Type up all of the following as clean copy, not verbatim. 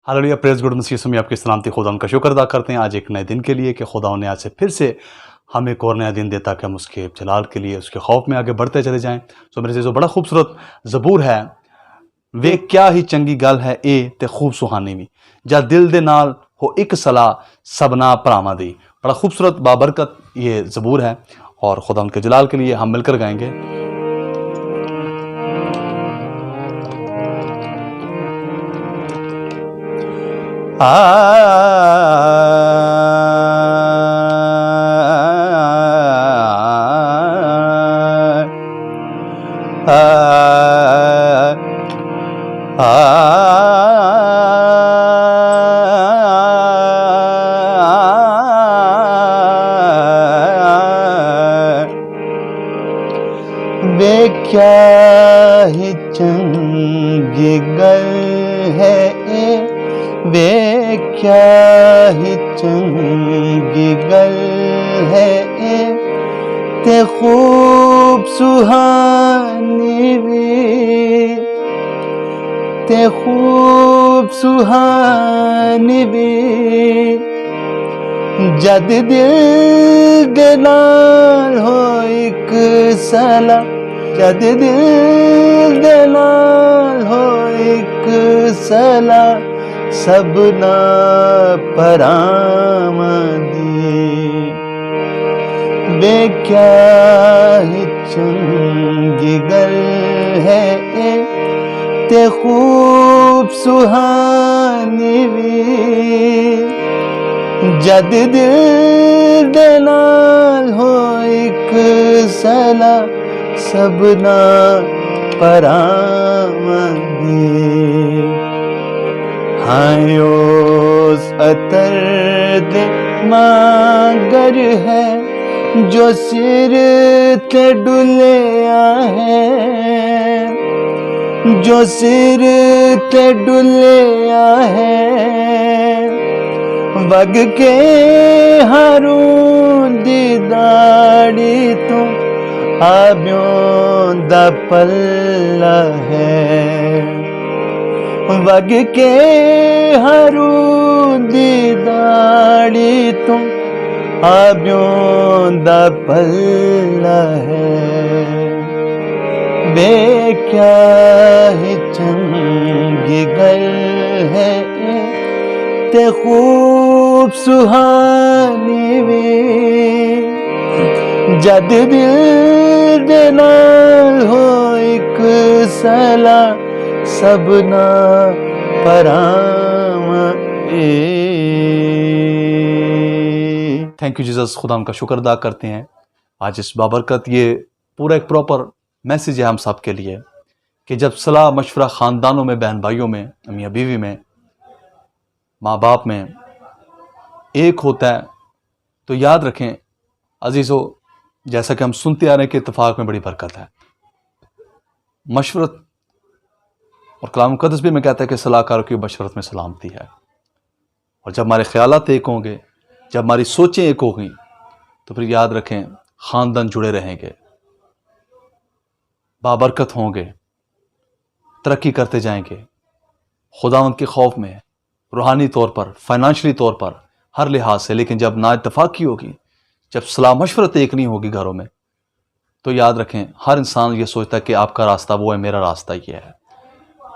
Hallelujah, praise God, मसीह यीशु में आपकी सलामती। खुदा उनका शुक्र अदा करते हैं आज एक नए दिन के लिए कि खुदा ने आज से फिर से हमें एक और नया दिन देता कि हम उसके जलाल के लिए उसके खौफ में आगे बढ़ते चले जाएं। तो मेरे से बड़ा खूबसूरत ज़बूर है, वे क्या ही चंगी गल है ए ते खूब सुहानी भी जा दिल दे नाल हो एक सलाह सबना परामा दी। बड़ा खूबसूरत बाबरकत ये ज़बूर है और खुदा उनके जलाल के लिए हम मिलकर गाएंगे। वे क्या ही चंगी गल है वे क्या ही चंगी गल है ते खूब सुहानी भी ते खूब सुहानी भी जद दिल दे नाल हो एक सला जद दिल दे नाल हो एक सला सबना परामदी। वे क्या ही चंगी गल है ते खूब सुहानी भी जद दिल दे नाल हो एक सला सबना परामदी। हायोस अतर दे मागर है जो सिर ते डुलिया है जो सिर ते डुलिया है वग के हारून दी दाड़ी तो आब्यों दा पल्ला है वग के हारून दी दाड़ी तो आब्यों दा पल्ला है। वे क्या ही चंगी गल है ते खूब सुहानी भी जद दिल दे नाल हो एक सला सबना परामा। Thank you Jesus. खुदा उनका शुक्र अदा करते हैं आज इस बाबरकत ये पूरा एक प्रॉपर मैसेज है हम सब के लिए कि जब सलाह मशवरा ख़ानदानों में, बहन भाइयों में, मियाँ बीवी में, माँ बाप में एक होता है तो याद रखें अजीज़ों, जैसा कि हम सुनते आ रहे हैं कि इत्तेफाक में बड़ी बरकत है। मशवरत और कलाम मुक़द्दस भी में कहता है कि सलाहकारों की मशवरत में सलामती है। और जब हमारे ख्यालात एक होंगे, जब हमारी सोचें एक होंगी तो फिर याद रखें ख़ानदान जुड़े रहेंगे, बाबरकत होंगे, तरक्की करते जाएंगे खुदावंद के खौफ में, रूहानी तौर पर, फाइनेंशियली तौर पर, हर लिहाज से। लेकिन जब ना इत्तफाक़ी होगी, जब सलाह मशवरत एक नहीं होगी घरों में, तो याद रखें हर इंसान ये सोचता है कि आपका रास्ता वो है, मेरा रास्ता ये है।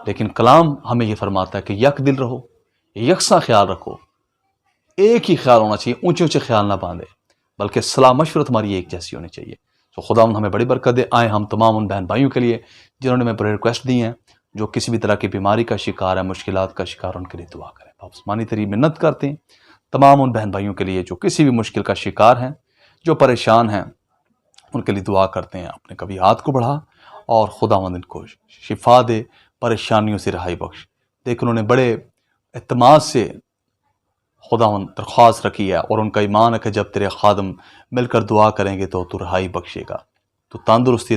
लेकिन कलाम हमें ये फरमाता है कि यक दिल रहो, यकसा ख्याल रखो, एक ही ख्याल होना चाहिए, ऊंचे ऊंचे ख्याल ना बांधे, बल्कि सलाह मशवरत हमारी एक जैसी होनी चाहिए। तो खुदावंद हमें बड़ी बरकत दे। आए हम तमाम उन बहन भाइयों के लिए जिन्होंने मैं प्रेयर रिक्वेस्ट दी हैं, जो किसी भी तरह की बीमारी का शिकार है, मुश्किलात का शिकार, उनके लिए दुआ करें। बापसमानी तेरी मिन्नत करते हैं तमाम उन बहन भाइयों के लिए जो किसी भी मुश्किल का शिकार हैं, जो परेशान हैं, उनके लिए दुआ करते हैं। अपने कभी हाथ को बढ़ा और खुदावंद इनको शिफा दे, परेशानियों से रहाई बख्श। देख उन्होंने बड़े एतमाद से खुदावंद दरख्वास्त रखी है और उनका ईमान है कि जब तेरे खादम मिलकर दुआ करेंगे तो तू रहाई बख्शेगा, तो तंदुरुस्ती ना